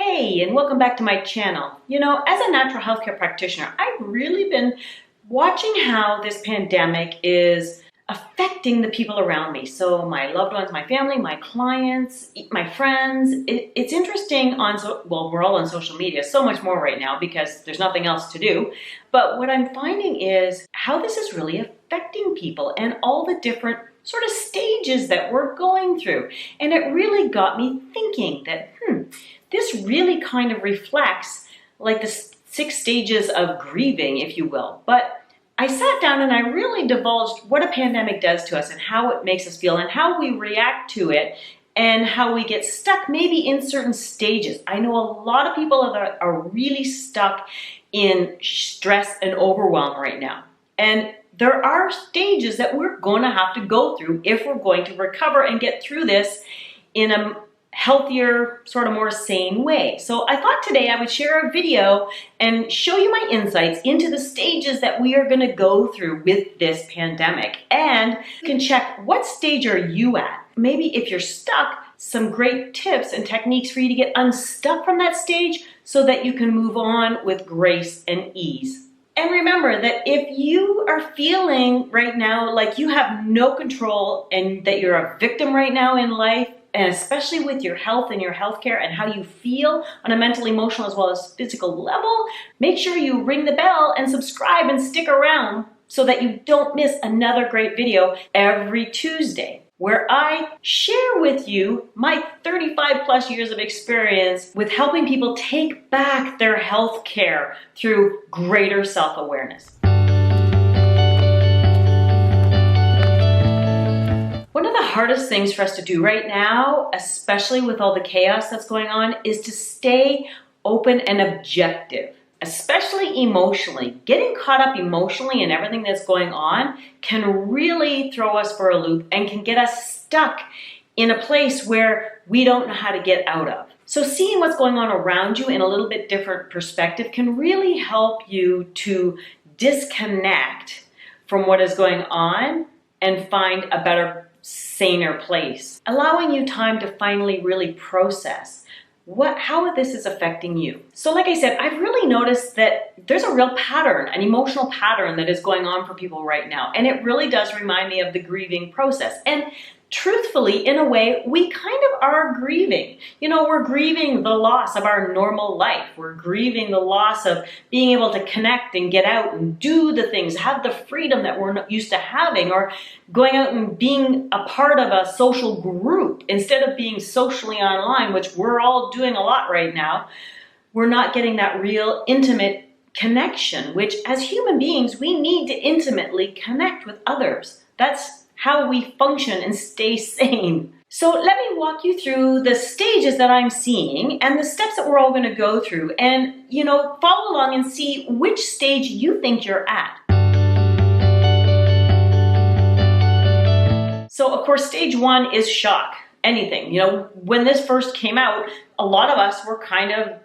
Hey, and welcome back to my channel. As a natural healthcare practitioner, I've really been watching how this pandemic is affecting the people around me. So my loved ones, my family, my clients, my friends. It's interesting we're all on social media so much more right now because there's nothing else to do. But what I'm finding is how this is really affecting people and all the different sort of stages that we're going through. And it really got me thinking that, this really kind of reflects like the 6 stages of grieving, if you will. But I sat down and I really divulged what a pandemic does to us and how it makes us feel and how we react to it and how we get stuck maybe in certain stages. I know a lot of people are really stuck in stress and overwhelm right now. And there are stages that we're going to have to go through if we're going to recover and get through this in a healthier, sort of more sane way. So I thought today I would share a video and show you my insights into the stages that we are going to go through with this pandemic. And you can check what stage are you at. Maybe if you're stuck, some great tips and techniques for you to get unstuck from that stage so that you can move on with grace and ease. And remember that if you are feeling right now like you have no control and that you're a victim right now in life, and especially with your health and your healthcare and how you feel on a mental, emotional, as well as physical level, make sure you ring the bell and subscribe and stick around so that you don't miss another great video every Tuesday, where I share with you my 35 plus years of experience with helping people take back their healthcare through greater self-awareness. One of the hardest things for us to do right now, especially with all the chaos that's going on, is to stay open and objective, especially emotionally. Getting caught up emotionally in everything that's going on can really throw us for a loop and can get us stuck in a place where we don't know how to get out of. So seeing what's going on around you in a little bit different perspective can really help you to disconnect from what is going on and find a better, saner place, allowing you time to finally really process how this is affecting you. So like I said, I've really noticed that there's a real pattern, an emotional pattern that is going on for people right now. And it really does remind me of the grieving process. And truthfully, in a way, we kind of are grieving. We're grieving the loss of our normal life. We're grieving the loss of being able to connect and get out and do the things, have the freedom that we're not used to having, or going out and being a part of a social group instead of being socially online, which we're all doing a lot right now. We're not getting that real intimate connection, which as human beings, we need to intimately connect with others. That's how we function and stay sane. So let me walk you through the stages that I'm seeing and the steps that we're all going to go through, and follow along and see which stage you think you're at. So of course, stage 1 is shock. Anything. When this first came out, a lot of us were kind of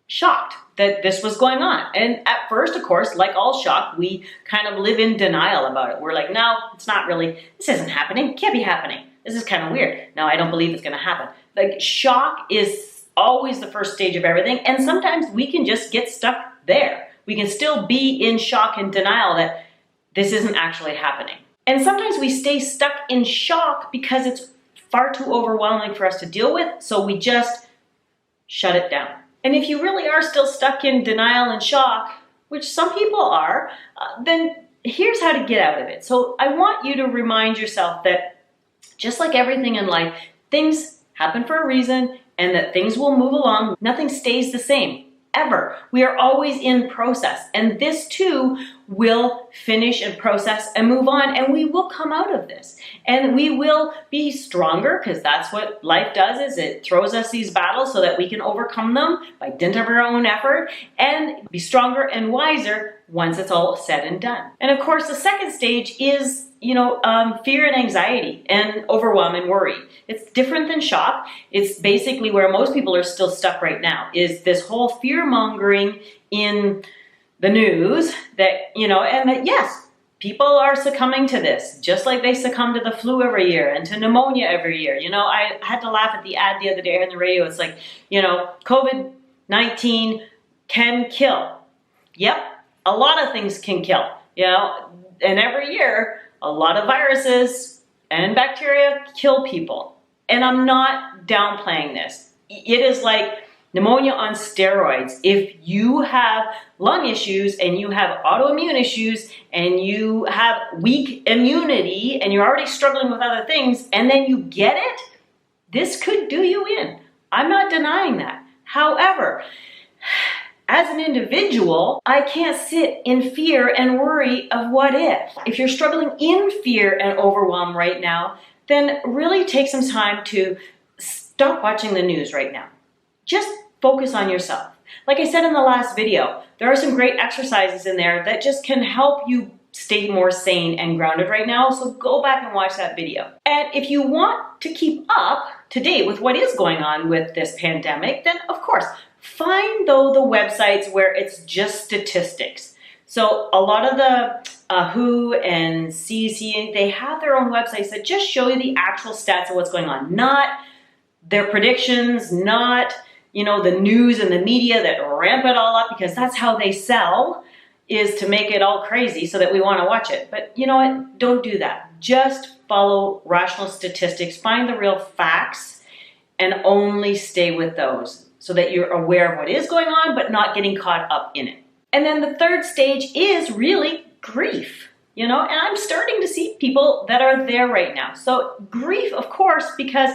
shocked that this was going on. And at first, of course, like all shock, we kind of live in denial about it. We're like, no, it's not really, this isn't happening, it can't be happening. This is kind of weird. No, I don't believe it's gonna happen. Like, shock is always the first stage of everything, and sometimes we can just get stuck there. We can still be in shock and denial that this isn't actually happening. And sometimes we stay stuck in shock because it's far too overwhelming for us to deal with, so we just shut it down. And if you really are still stuck in denial and shock, which some people are, then here's how to get out of it. So I want you to remind yourself that just like everything in life, things happen for a reason and that things will move along. Nothing stays the same, ever. We are always in process. And this too will finish and process and move on, and we will come out of this. And we will be stronger, because that's what life does, is it throws us these battles so that we can overcome them by dint of our own effort, and be stronger and wiser once it's all said and done. And of course, the second stage is fear and anxiety and overwhelm and worry. It's different than shock. It's basically where most people are still stuck right now, is this whole fear mongering in the news that, and that yes, people are succumbing to this, just like they succumb to the flu every year and to pneumonia every year. I had to laugh at the ad the other day on the radio. It's like, COVID COVID-19 can kill. Yep, a lot of things can kill, and every year, a lot of viruses and bacteria kill people. And I'm not downplaying this. It is like pneumonia on steroids. If you have lung issues and you have autoimmune issues and you have weak immunity and you're already struggling with other things and then you get it, this could do you in. I'm not denying that. However, as an individual, I can't sit in fear and worry of what if. If you're struggling in fear and overwhelm right now, then really take some time to stop watching the news right now. Just focus on yourself. Like I said in the last video, there are some great exercises in there that just can help you stay more sane and grounded right now, so go back and watch that video. And if you want to keep up to date with what is going on with this pandemic, then of course, find though the websites where it's just statistics. So a lot of the WHO and CDC, they have their own websites that just show you the actual stats of what's going on, not their predictions, not the news and the media that ramp it all up because that's how they sell, is to make it all crazy so that we want to watch it. But you know what? Don't do that. Just follow rational statistics, find the real facts, and only stay with those so that you're aware of what is going on, but not getting caught up in it. And then the third stage is really grief, and I'm starting to see people that are there right now. So grief, of course, because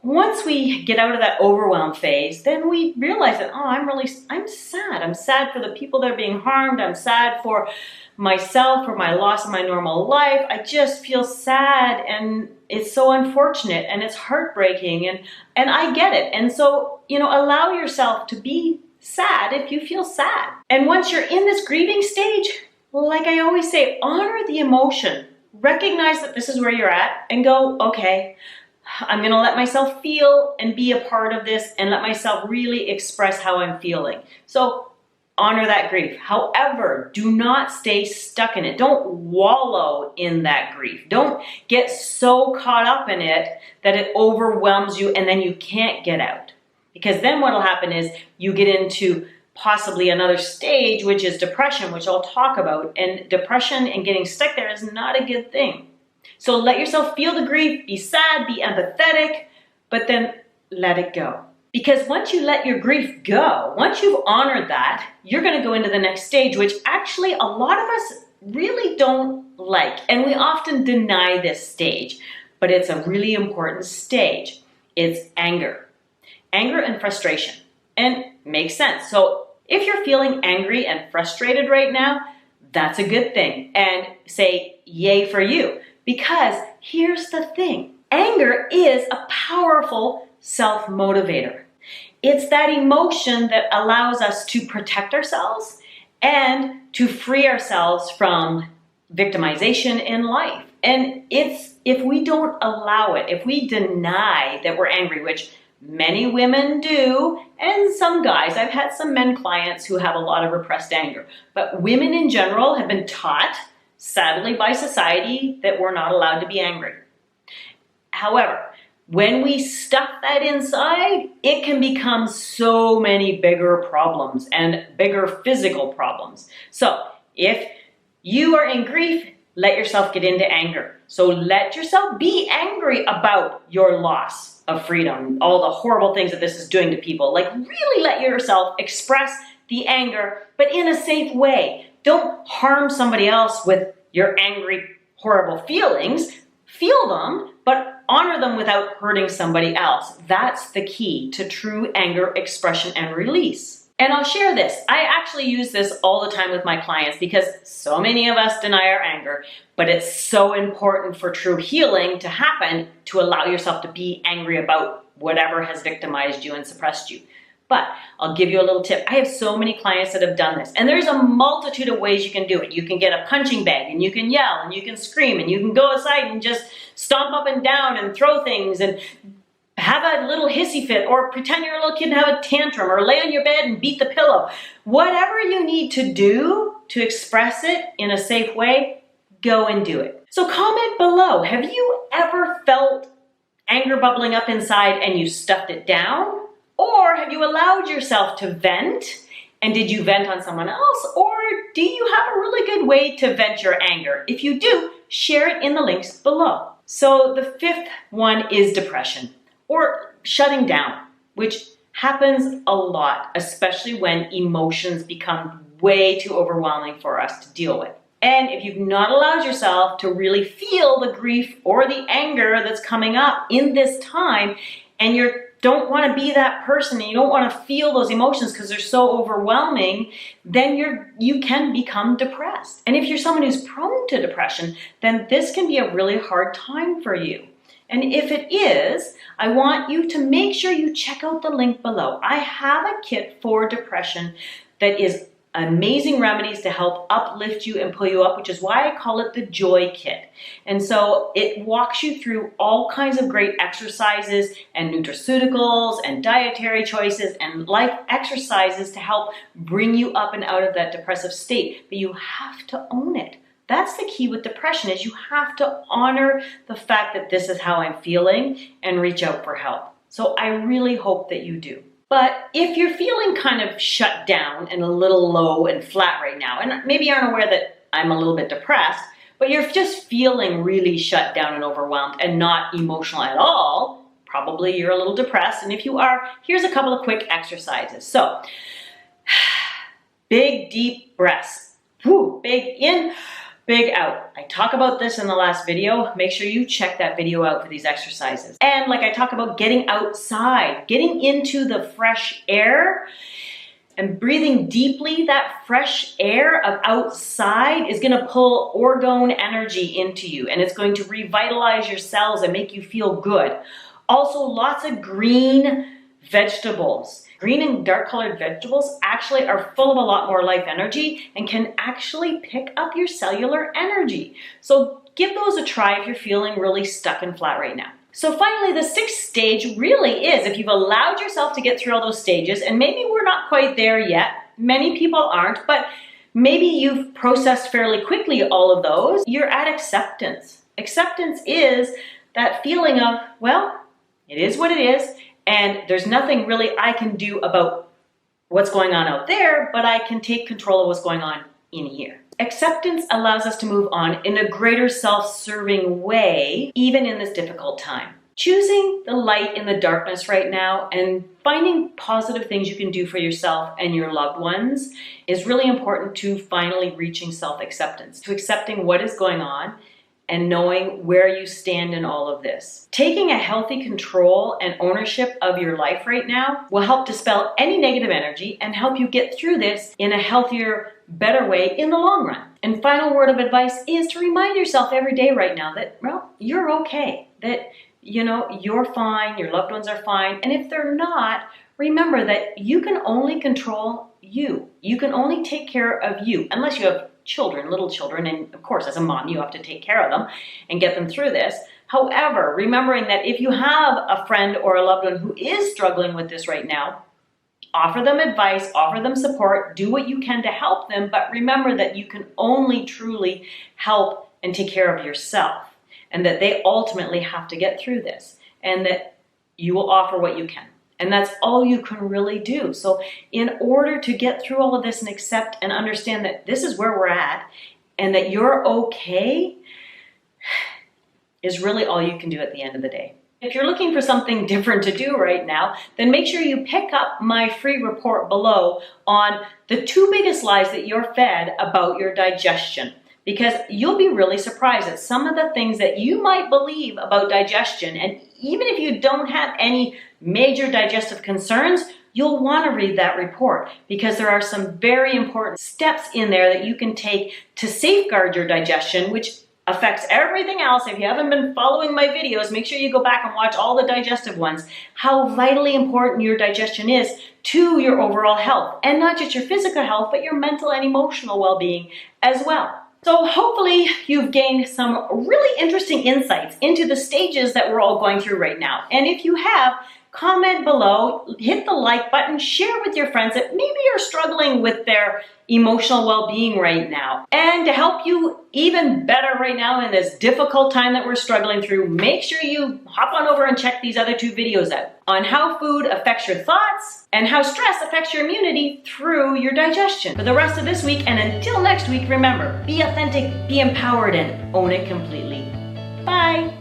once we get out of that overwhelm phase, then we realize that, I'm sad. I'm sad for the people that are being harmed. I'm sad for myself, for my loss of my normal life. I just feel sad, and it's so unfortunate, and it's heartbreaking, and I get it. And so, allow yourself to be sad if you feel sad. And once you're in this grieving stage, like I always say, honor the emotion. Recognize that this is where you're at and go, okay, I'm going to let myself feel and be a part of this and let myself really express how I'm feeling. So honor that grief. However, do not stay stuck in it. Don't wallow in that grief. Don't get so caught up in it that it overwhelms you and then you can't get out. Because then what will happen is you get into possibly another stage, which is depression, which I'll talk about. And depression and getting stuck there is not a good thing. So let yourself feel the grief, be sad, be empathetic, but then let it go. Because once you let your grief go, once you've honored that, you're going to go into the next stage, which actually a lot of us really don't like. And we often deny this stage, but it's a really important stage. It's anger. Anger and frustration. And makes sense. So if you're feeling angry and frustrated right now, that's a good thing. And say, yay for you. Because here's the thing, anger is a powerful self-motivator. It's that emotion that allows us to protect ourselves and to free ourselves from victimization in life. And if we don't allow it, if we deny that we're angry, which many women do, and some guys, I've had some men clients who have a lot of repressed anger, but women in general have been taught, sadly by society, that we're not allowed to be angry. However, when we stuff that inside, it can become so many bigger problems and bigger physical problems. So if you are in grief, let yourself get into anger. So let yourself be angry about your loss of freedom, all the horrible things that this is doing to people. Like really let yourself express the anger, but in a safe way. Don't harm somebody else with your angry, horrible feelings. Feel them, but honor them without hurting somebody else. That's the key to true anger expression and release. And I'll share this. I actually use this all the time with my clients because so many of us deny our anger, but it's so important for true healing to happen to allow yourself to be angry about whatever has victimized you and suppressed you. But I'll give you a little tip. I have so many clients that have done this, and there's a multitude of ways you can do it. You can get a punching bag, and you can yell, and you can scream, and you can go outside and just stomp up and down and throw things and have a little hissy fit, or pretend you're a little kid and have a tantrum, or lay on your bed and beat the pillow. Whatever you need to do to express it in a safe way, go and do it. So comment below, have you ever felt anger bubbling up inside and you stuffed it down? Or have you allowed yourself to vent? And did you vent on someone else? Or do you have a really good way to vent your anger? If you do, share it in the links below. So the fifth one is depression or shutting down, which happens a lot, especially when emotions become way too overwhelming for us to deal with. And if you've not allowed yourself to really feel the grief or the anger that's coming up in this time, and you don't want to be that person and you don't want to feel those emotions because they're so overwhelming, then you can become depressed. And if you're someone who's prone to depression, then this can be a really hard time for you. And if it is, I want you to make sure you check out the link below. I have a kit for depression that is amazing remedies to help uplift you and pull you up, which is why I call it the Joy Kit. And so it walks you through all kinds of great exercises and nutraceuticals and dietary choices and life exercises to help bring you up and out of that depressive state. But you have to own it. That's the key with depression, is you have to honor the fact that this is how I'm feeling and reach out for help. So I really hope that you do. But if you're feeling kind of shut down and a little low and flat right now, and maybe you aren't aware that I'm a little bit depressed, but you're just feeling really shut down and overwhelmed and not emotional at all, probably you're a little depressed. And if you are, here's a couple of quick exercises. So, big deep breaths. Whew, big in, big out. I talk about this in the last video. Make sure you check that video out for these exercises. And like I talk about getting outside, getting into the fresh air and breathing deeply, that fresh air of outside is gonna pull orgone energy into you, and it's going to revitalize your cells and make you feel good. Also, lots of green vegetables. Green and dark colored vegetables actually are full of a lot more life energy and can actually pick up your cellular energy. So give those a try if you're feeling really stuck and flat right now. So finally, the sixth stage really is, if you've allowed yourself to get through all those stages, and maybe we're not quite there yet, many people aren't, but maybe you've processed fairly quickly all of those, you're at acceptance. Acceptance is that feeling of, well, it is what it is, and there's nothing really I can do about what's going on out there, but I can take control of what's going on in here. Acceptance allows us to move on in a greater self-serving way, even in this difficult time. Choosing the light in the darkness right now and finding positive things you can do for yourself and your loved ones is really important to finally reaching self-acceptance, to accepting what is going on and knowing where you stand in all of this. Taking a healthy control and ownership of your life right now will help dispel any negative energy and help you get through this in a healthier, better way in the long run. And final word of advice is to remind yourself every day right now that, well, you're okay, that you're fine, your loved ones are fine, and if they're not, remember that you can only control you. You can only take care of you, unless you have children, little children, and of course as a mom you have to take care of them and get them through this. However, remembering that if you have a friend or a loved one who is struggling with this right now, offer them advice, offer them support, do what you can to help them, but remember that you can only truly help and take care of yourself, and that they ultimately have to get through this, and that you will offer what you can. And that's all you can really do. So in order to get through all of this and accept and understand that this is where we're at and that you're okay is really all you can do at the end of the day. If you're looking for something different to do right now, then make sure you pick up my free report below on the 2 biggest lies that you're fed about your digestion. Because you'll be really surprised at some of the things that you might believe about digestion. And even if you don't have any major digestive concerns, you'll want to read that report, because there are some very important steps in there that you can take to safeguard your digestion, which affects everything else. If you haven't been following my videos, make sure you go back and watch all the digestive ones. How vitally important your digestion is to your overall health, and not just your physical health, but your mental and emotional well-being as well. So hopefully you've gained some really interesting insights into the stages that we're all going through right now. And if you have, comment below, hit the like button, share with your friends that maybe you're struggling with their emotional well-being right now. And to help you even better right now in this difficult time that we're struggling through, make sure you hop on over and check these other 2 videos out on how food affects your thoughts and how stress affects your immunity through your digestion. For the rest of this week and until next week, remember, be authentic, be empowered, and own it completely. Bye.